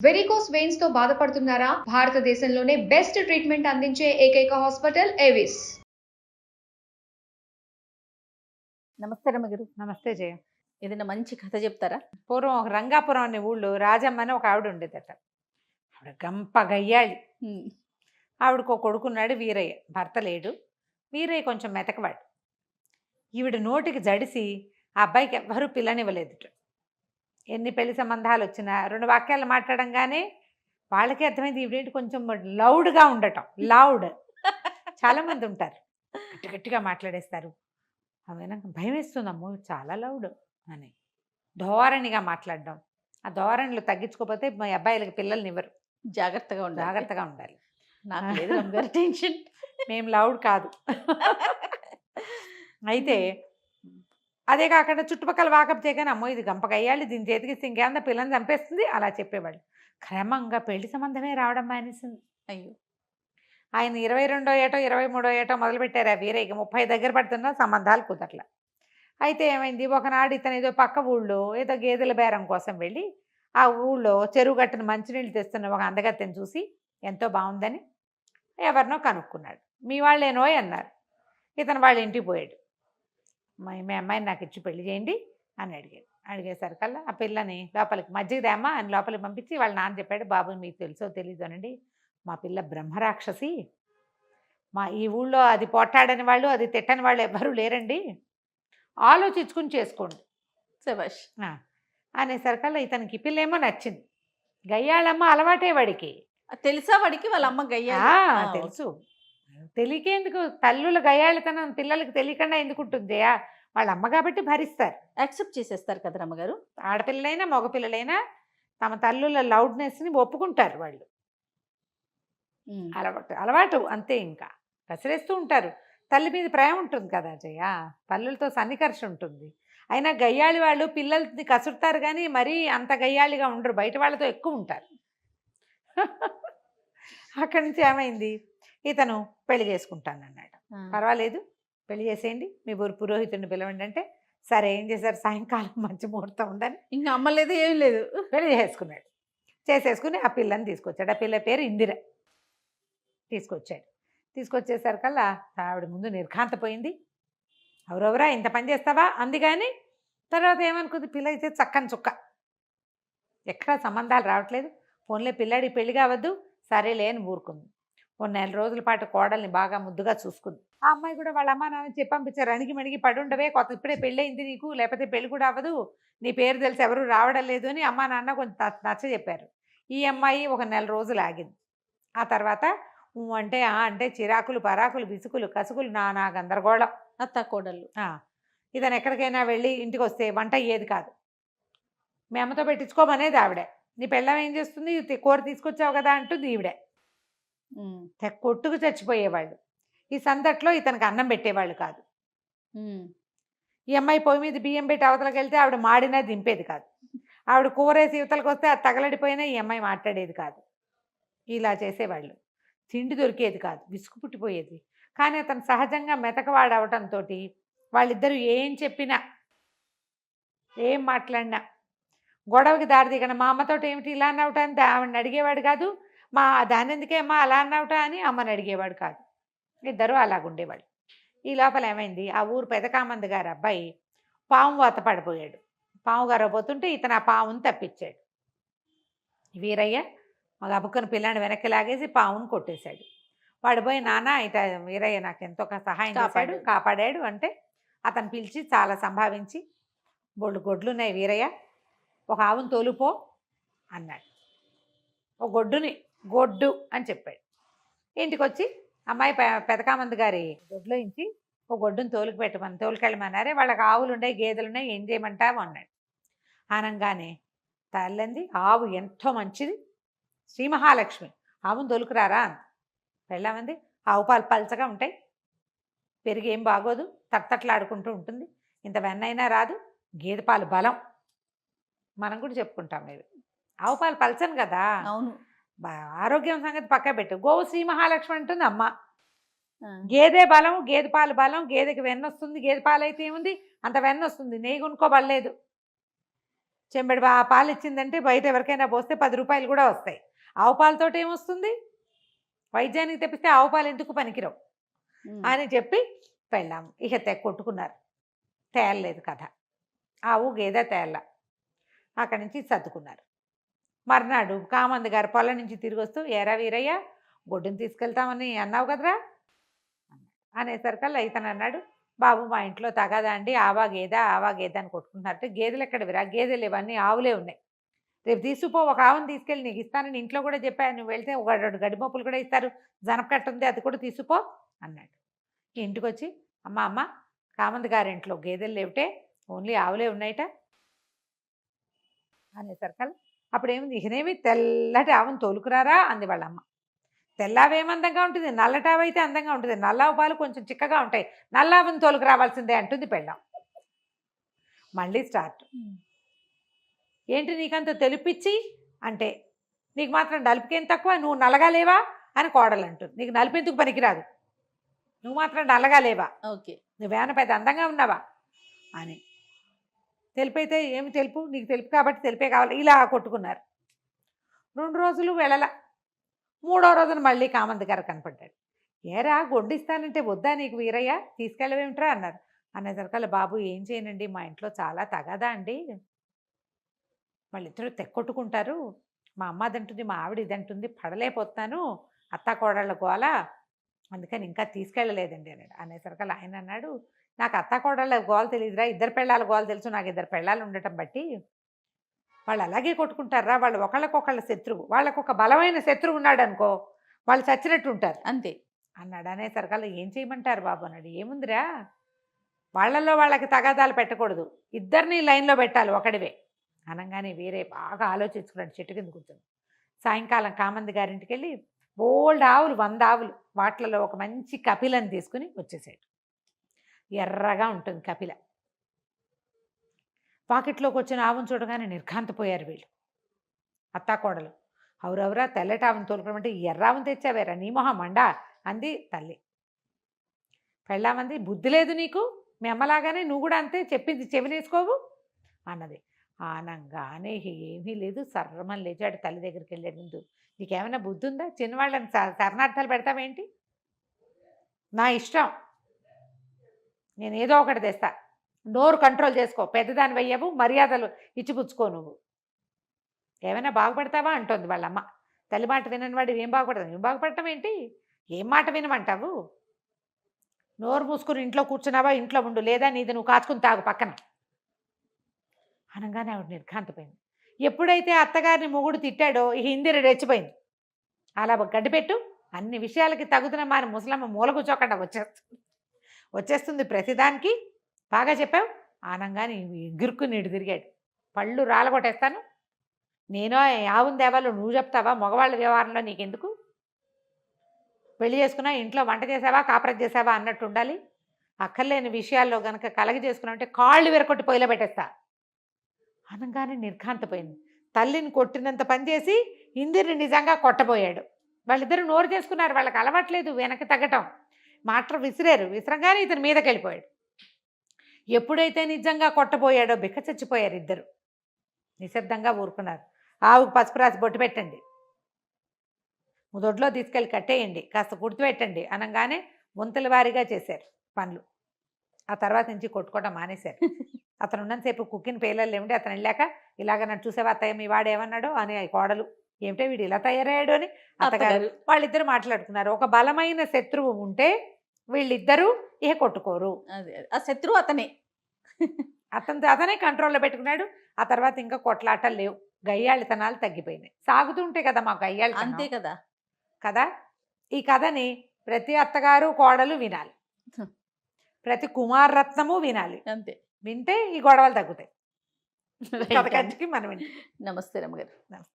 Varicose veins తో బాధపడుతున్నారా? భారతదేశంలోనే బెస్ట్ ట్రీట్మెంట్ అందించే ఏకైక హాస్పిటల్ ఏవిస్. నమస్తే రమగారు. నమస్తే జయ. ఏదైనా మంచి కథ చెప్తారా? పూర్వం ఒక రంగాపురం అనే ఊళ్ళో రాజమ్మ అని ఒక ఆవిడ ఉండేదట. ఆవిడ గంప గయ్యాళి. ఆవిడకు ఒక కొడుకున్నాడు వీరయ్య. భర్త లేడు. వీరయ్య కొంచెం మెతకవాడు. ఈవిడ నోటికి జడిసి ఆ అబ్బాయికి ఎవ్వరూ పిల్లనివ్వలేదుట. ఎన్ని పెళ్లి సంబంధాలు వచ్చినా 2 వాక్యాలు మాట్లాడంగానే వాళ్ళకి అర్థమైంది ఈవిడేంటి కొంచెం లౌడ్గా ఉండటం. లౌడ్ చాలామంది ఉంటారు, గట్టి గట్టిగా మాట్లాడేస్తారు. అవేనా భయం వేస్తుందమ్మో చాలా లౌడ్ అని ధోరణిగా మాట్లాడడం. ఆ ధోరణిలో తగ్గించుకోకపోతే మా అబ్బాయిలకి పిల్లల్ని ఇవ్వరు. జాగ్రత్తగా ఉండాలి. నాకు లేదు రమగారు టెన్షన్. మేము లౌడ్ కాదు. అయితే అదే కాకుండా చుట్టుపక్కల వాకప్ చేయగానే అమ్మో ఇది గంపగయ్యాలి, దీని చేతికి ఇంకేమన్నా పిల్లని చంపేస్తుంది అలా చెప్పేవాళ్ళు. క్రమంగా పెళ్లి సంబంధమే రావడం మానేసింది. అయ్యో, ఆయన 22వ ఏటో 23వ ఏటో మొదలుపెట్టారు. ఆ వీరయ్యకి 30 దగ్గర పడుతున్నా సంబంధాలు కుదరల. అయితే ఏమైంది, ఒకనాడు ఇతను ఏదో పక్క ఊళ్ళో ఏదో గేదెల బేరం కోసం వెళ్ళి ఆ ఊళ్ళో చెరువు గట్టున మంచినీళ్ళు తెస్తున్న ఒక అందగత్తెని చూసి ఎంతో బాగుందని ఎవరినో కనుక్కున్నాడు. మీ వాళ్ళేనోయ్ అన్నారు. ఇతను వాళ్ళ ఇంటికి పోయాడు. మీ అమ్మాయిని నాకు ఇచ్చి పెళ్లి చేయండి అని అడిగాడు. అడిగేసరికల్లా ఆ పిల్లని లోపలికి మజ్జిగ దేమ్మా అని లోపలికి పంపించి వాళ్ళ నాన్న చెప్పాడు, బాబు మీకు తెలుసో తెలీదు అనండి, మా పిల్ల బ్రహ్మరాక్షసి, మా ఈ ఊళ్ళో అది పొట్టాడని వాళ్ళు అది తిట్టని వాళ్ళు ఎవ్వరూ లేరండి, ఆలోచించుకుని చేసుకోండి శభాష్ అనేసరికల్లా ఇతనికి పిల్లేమో నచ్చింది. గయ్యాళమ్మ అలవాటే వాడికి. తెలుసా వాడికి వాళ్ళ అమ్మ గయ్యా? తెలుసు. తెలియకేందుకు, తల్లుల గయ్యాళితనం పిల్లలకి తెలియకుండా ఎందుకు ఉంటుంది? వాళ్ళ అమ్మ కాబట్టి భరిస్తారు, యాక్సెప్ట్ చేసేస్తారు కదా రమ్మగారు. ఆడపిల్లలైనా మగపిల్లలైనా తమ తల్లుల లౌడ్నెస్ని ఒప్పుకుంటారు వాళ్ళు. అలవాటు అంతే. ఇంకా కసిరేస్తూ ఉంటారు. తల్లి మీద ప్రేమ ఉంటుంది కదా జయ, తల్లులతో సన్నికర్ష ఉంటుంది. అయినా గయ్యాళి వాళ్ళు పిల్లల్ని కసురుతారు కానీ మరీ అంత గయ్యాళిగా ఉండరు, బయట వాళ్ళతో ఎక్కువ ఉంటారు. అక్కడి నుంచి ఏమైంది, ఇతను పెళ్లి చేసుకుంటానన్నాడు. పర్వాలేదు పెళ్లి చేసేయండి, మీ ఊరు పురోహితుడిని పిలవండి అంటే సరే. ఏం చేశారు, సాయంకాలం మంచి ముహూర్తం ఉందని ఇంకా అమ్మలేదు ఏం లేదు, పెళ్లి చేసుకున్నాడు. చేసేసుకుని ఆ పిల్లని తీసుకొచ్చాడు. ఆ పిల్ల పేరు ఇందిర. తీసుకొచ్చాడు. తీసుకొచ్చేసరికల్లా ఆవిడ ముందు నిర్ఘాంతపోయింది. ఎవరెవరా ఇంత పని చేస్తావా అంది. కానీ తర్వాత ఏమనుకుంది, పిల్ల అయితే చక్కని చుక్క, ఎక్కడా సంబంధాలు రావట్లేదు, ఫోన్లే పిల్లాడి పెళ్లి కావద్దు, సరేలే అని ఊరుకుంది. 1 నెల రోజుల పాటు కోడల్ని బాగా ముద్దుగా చూసుకుంది. ఆ అమ్మాయి కూడా వాళ్ళ అమ్మ నాన్న చెప్పి పంపించారు, అణిగి మణిగి పడుండవే, కొత్త ఇప్పుడే పెళ్ళయింది నీకు, లేకపోతే పెళ్లి కూడా అవ్వదు, నీ పేరు తెలిసి ఎవరు రావడం లేదు అని అమ్మ నాన్న కొంచెం నచ్చ చెప్పారు. ఈ అమ్మాయి 1 నెల రోజులు ఆగింది. ఆ తర్వాత అంటే అంటే చిరాకులు పరాకులు విసుకులు కసుకులు నానా గందరగోళం. అత్త కోడళ్ళు. ఇతను ఎక్కడికైనా వెళ్ళి ఇంటికి వస్తే వంట అయ్యేది కాదు. మీ అమ్మతో పెట్టించుకోమనేది ఆవిడే. నీ పెళ్ళం ఏం చేస్తుంది, కూర తీసుకొచ్చావు కదా అంటుంది ఈవిడే. కొట్టుకు చచ్చిపోయేవాళ్ళు. ఈ సందట్లో ఇతనికి అన్నం పెట్టేవాళ్ళు కాదు. ఈ అమ్మాయి పొయ్యి మీద బియ్యం పెట్టి అవతలకి వెళ్తే ఆవిడ మాడినా దింపేది కాదు. ఆవిడ కూరేసి యువతలకు వస్తే అది తగలడిపోయినా ఈ అమ్మాయి మాట్లాడేది కాదు. ఇలా చేసేవాళ్ళు. తిండి దొరికేది కాదు, విసుగు పుట్టిపోయేది. కానీ అతను సహజంగా మెతకవాడు అవటంతో వాళ్ళిద్దరూ ఏం చెప్పినా ఏం మాట్లాడినా గొడవకి దారి దిగన. మా అమ్మతోటి ఏమిటి ఇలా అన్నవట అని ఆవిడని అడిగేవాడు కాదు, మా దాని ఎందుకే అమ్మ అలా అన్నవట అని అమ్మని అడిగేవాడు కాదు. ఇద్దరూ అలాగుండేవాడు. ఈ లోపల ఏమైంది, ఆ ఊరు పెదకామంది గారు అబ్బాయి పాము వాత పడిపోయాడు. పాము గారపోతుంటే ఇతను ఆ పాముని తప్పించాడు. వీరయ్య మా అబ్బుకుని పిల్లని వెనక్కి లాగేసి పాముని కొట్టేశాడు. వాడు పోయి నాన్న ఇట వీరయ్య నాకు ఎంతో సహాయం చేశాడు, కాపాడాడు అంటే అతను పిలిచి చాలా సంభావించి, బొళ్ళు గొడ్లున్నాయి వీరయ్య, ఒక ఆవును తోలుపో అన్నాడు. ఒక గొడ్డు అని చెప్పాడు. ఇంటికి వచ్చి అమ్మాయి పెదకామంది గారి దొడ్లో ఇంచి ఒక గొడ్డును తోలుకెళ్ళమన్నారే. వాళ్ళకి ఆవులు ఉన్నాయి, గేదెలు ఉన్నాయి, ఏం చేయమంటావు అన్నాడు. అనగానే తల్లింది, ఆవు ఎంతో మంచిది, శ్రీ మహాలక్ష్మి, ఆవును తోలుకురారా అంది. వెళ్ళామంది, ఆవు పాలు పల్చగా ఉంటాయి, పెరిగి ఏం బాగోదు, తట్టట్లాడుకుంటూ ఉంటుంది, ఇంత వెన్నైనా రాదు, గేదె పాలు బలం. మనం కూడా చెప్పుకుంటాం ఇది. ఆవు పాలు పల్చను కదా, అవును, ఆరోగ్యం సంగతి పక్క పెట్టు. గోవు శ్రీ మహాలక్ష్మి అంటుంది అమ్మ. గేదె బలం, గేదె పాలు బలం, గేదెకి వెన్న వస్తుంది, గేదె పాలు అయితే ఏముంది అంత వెన్న వస్తుంది, నెయ్యి కొనుక్కోబడలేదు. చెంబెడు పాలు ఇచ్చిందంటే బయట ఎవరికైనా పోస్తే 10 రూపాయలు కూడా వస్తాయి. ఆవు పాలతోటి ఏమొస్తుంది? వైద్యానికి తెప్పిస్తే ఆవు పాలు ఎందుకు పనికిరావు అని చెప్పి పెళ్ళాము. ఇక కొట్టుకున్నారు. తేలలేదు కథ. ఆవు గేదె తేళ్ళ. అక్కడి నుంచి సర్దుకున్నారు. మర్నాడు కామంది గారు పొలం నుంచి తిరిగి వస్తూ, ఏరా వీరయ్య, గొడ్డుని తీసుకెళ్తామని అన్నావు కదరా అనేసరికల్లా ఇతను అన్నాడు, బాబు మా ఇంట్లో తగదా అండి, ఆవా గేదె అని కొట్టుకుంటున్నారంటే, గేదెలు ఎక్కడవిరా, గేదెలు ఇవన్నీ ఆవులే ఉన్నాయి, రేపు తీసుకుపో, ఒక ఆవుని తీసుకెళ్ళి నీకు ఇస్తానని ఇంట్లో కూడా చెప్పాను, నువ్వు వెళ్తే ఒక 2 గడిమొప్పులు కూడా ఇస్తారు, జనపకట్ట ఉంది అది కూడా తీసుకుపో అన్నాడు. ఇంటికి వచ్చి, అమ్మ కామంది గారింట్లో గేదెలు లేవుటే, ఓన్లీ ఆవులే ఉన్నాయట అనేసరికల్లా అప్పుడేముంది, ఇకనేమి తెల్లటి ఆవును తోలుకురారా అంది వాళ్ళమ్మ. తెల్లావేమందంగా ఉంటుంది, నల్లటావైతే అందంగా ఉంటుంది, నల్లావు పాలు కొంచెం చిక్కగా ఉంటాయి, నల్లావుని తోలుకు రావాల్సిందే అంటుంది పెళ్ళాం. మళ్ళీ స్టార్ట్. ఏంటి నీకంత తెలిపిచ్చి అంటే, నీకు మాత్రం నలుపుకేం తక్కువ, నువ్వు నల్లగా లేవా అని కోడలు అంటుంది. నీకు నలుపు ఎందుకు పనికిరాదు, నువ్వు మాత్రం నల్లగా లేవా, ఓకే, నువ్వేమైనా పెద్ద అందంగా ఉన్నావా అని. తెలిపైతే ఏమి తెలుపు, నీకు తెలుపు కాబట్టి తెలిపే కావాలి, ఇలా కొట్టుకున్నారు. 2 రోజులు వెళ్ళల. 3వ రోజున మళ్ళీ కామంది గారు కనపడ్డాడు. ఏరా గొడ్డిస్తానంటే వద్దా నీకు వీరయ్య, తీసుకెళ్ళవేమిట్రా అన్నారు. అనేసరికల్లా, బాబు ఏం చేయనండి, మా ఇంట్లో చాలా తగదా అండి, వాళ్ళిద్దరూ తెక్కొట్టుకుంటారు, మా అమ్మ అదంటుంది, మా ఆవిడ ఇదంటుంది, పడలేకపోతున్నాను, అత్తా కోడళ్ళ గోల, అందుకని ఇంకా తీసుకెళ్ళలేదండి అన్నాడు. అనేసరికల్లా ఆయన అన్నాడు, నాకు అత్తా కోడళ్ళ గోల తెలియదురా, 2 పెళ్ళాల గోల తెలుసు, నాకు 2 పెళ్ళాలు ఉండటం బట్టి వాళ్ళు అలాగే కొట్టుకుంటారా, వాళ్ళు ఒకళ్ళకొకళ్ళ శత్రువు, వాళ్ళకు ఒక బలమైన శత్రువు ఉన్నాడు అనుకో, వాళ్ళు చచ్చినట్టు ఉంటారు అంతే అన్నాడు. అనేసరికల్లా ఏం చేయమంటారు బాబు అన్నాడు. ఏముందిరా, వాళ్ళల్లో వాళ్ళకి తగాదాలు పెట్టకూడదు, ఇద్దరిని లైన్లో పెట్టాలి ఒకడివే అనగానే వేరే బాగా ఆలోచించుకున్నాడు. చెట్టు కింద కూర్చొని సాయంకాలం కామంది గారింటికి వెళ్ళి బోల్డ్ ఆవులు, 100 ఆవులు, వాటిలలో ఒక మంచి కపిలని తీసుకుని వచ్చేసాడు. ఎర్రగా ఉంటుంది కపిల. పాకెట్లోకి వచ్చిన ఆవును చూడగానే నిర్ఘాంతపోయారు వీళ్ళు అత్తాకోడలు. అవురవరా తెల్లటి ఆవును తోలుకోమంటే ఎర్రావును తెచ్చావేరా, నీ మొహం మండా అంది తల్లి. పెళ్ళామంది, బుద్ధి లేదు నీకు, మీ అమ్మలాగానే నువ్వు కూడా అంతే, చెప్పింది చెవినేసుకోవు అన్నది. ఆనంగానే ఏమీ లేదు, సర్రమని లేచాడు, తల్లి దగ్గరికి వెళ్ళాడు. ముందు నీకేమైనా బుద్ధి ఉందా, చిన్నవాళ్ళని శరణార్థాలు పెడతావేంటి, నా ఇష్టం, నేను ఏదో ఒకటి తెస్తా, నోరు కంట్రోల్ చేసుకో, పెద్దదాని వెయ్యవు, మర్యాదలు ఇచ్చిపుచ్చుకో, నువ్వు ఏమైనా బాగుపడతావా అంటోంది వాళ్ళమ్మ. తల్లి మాట వినని వాడు ఏం బాగుపడతావు, ఏం బాగుపడటం ఏంటి, ఏం మాట వినమంటావు, నోరు మూసుకుని ఇంట్లో కూర్చున్నావా, ఇంట్లో ఉండు, లేదా నీది నువ్వు కాచుకుని తాగు పక్కన అనగానే ఆవిడ నిర్ఘాంతపోయింది. ఎప్పుడైతే అత్తగారిని మొగుడు తిట్టాడో ఈ ఇందిర రెచ్చిపోయింది. అలా గడ్డిపెట్టు, అన్ని విషయాలకి తగుతున్న మారి ముసలమ్మ మూల కూర్చోకుండా వచ్చేస్తుంది ప్రతిదానికి, బాగా చెప్పావు ఆనంగానే ఎగురుకుని ఇటు తిరిగాడు. పళ్ళు రాలగొట్టేస్తాను, నేను ఆవుని దేవాలో నువ్వు చెప్తావా, మగవాళ్ళ వ్యవహారంలో నీకెందుకు, పెళ్లి చేసుకున్నా, ఇంట్లో వంట చేసావా, కాపురం చేసావా అన్నట్టు ఉండాలి, అక్కర్లేని విషయాల్లో కనుక కలగ చేసుకున్నావంటే కాళ్ళు విరకొట్టి పొయ్యిలో పెట్టేస్తా అనగానే నిర్ఘాంతపోయింది. తల్లిని కొట్టినంత పనిచేసి ఇందిరిని నిజంగా కొట్టబోయాడు. వాళ్ళిద్దరూ నోరు చేసుకున్నారు, వాళ్ళకి అలవాట్లేదు వెనక్కి తగ్గటం, మాటలు విసిరగానే ఇతని మీదకి వెళ్ళిపోయాడు. ఎప్పుడైతే నిజంగా కొట్టబోయాడో బిక్క చచ్చిపోయారు ఇద్దరు. నిశ్శబ్దంగా ఊరుకున్నారు. ఆవుకు పసుపు రాసి బొట్టు పెట్టండి, దొడ్లో తీసుకెళ్ళి కట్టేయండి, కాస్త గుర్తు పెట్టండి అనగానే వంతుల వారీగా చేశారు పనులు. ఆ తర్వాత నుంచి కొట్టుకోవడం మానేశారు. అతను ఉన్నంతసేపు కుక్కిన పేలలు ఏమిటి, అతను వెళ్ళాక ఇలాగ నన్ను చూసేవా అత్తయ్య, మీ వాడు ఏమన్నాడో అని కోడలు, ఏమిటో వీడు ఇలా తయారయ్యాడు అని అత్తగారు. వాళ్ళిద్దరు మాట్లాడుకున్నారు. ఒక బలమైన శత్రువు ఉంటే వీళ్ళిద్దరూ ఇహ కొట్టుకోరు. ఆ శత్రువు అతనే, అతనే కంట్రోల్లో పెట్టుకున్నాడు. ఆ తర్వాత ఇంకా కొట్లాటలు లేవు, గయ్యాళితనాలు తగ్గిపోయినాయి. సాగుతుంటే కదా మా గయ్యాళి, అంతే కదా కదా. ఈ కథని ప్రతి అత్తగారు కోడలు వినాలి, ప్రతి కుమారరత్నము వినాలి. అంతే, వింటే ఈ గొడవలు తగ్గుతాయి. కథ కంచికి మనం వింటాం. నమస్తే రమ్మగారు. నమస్తే.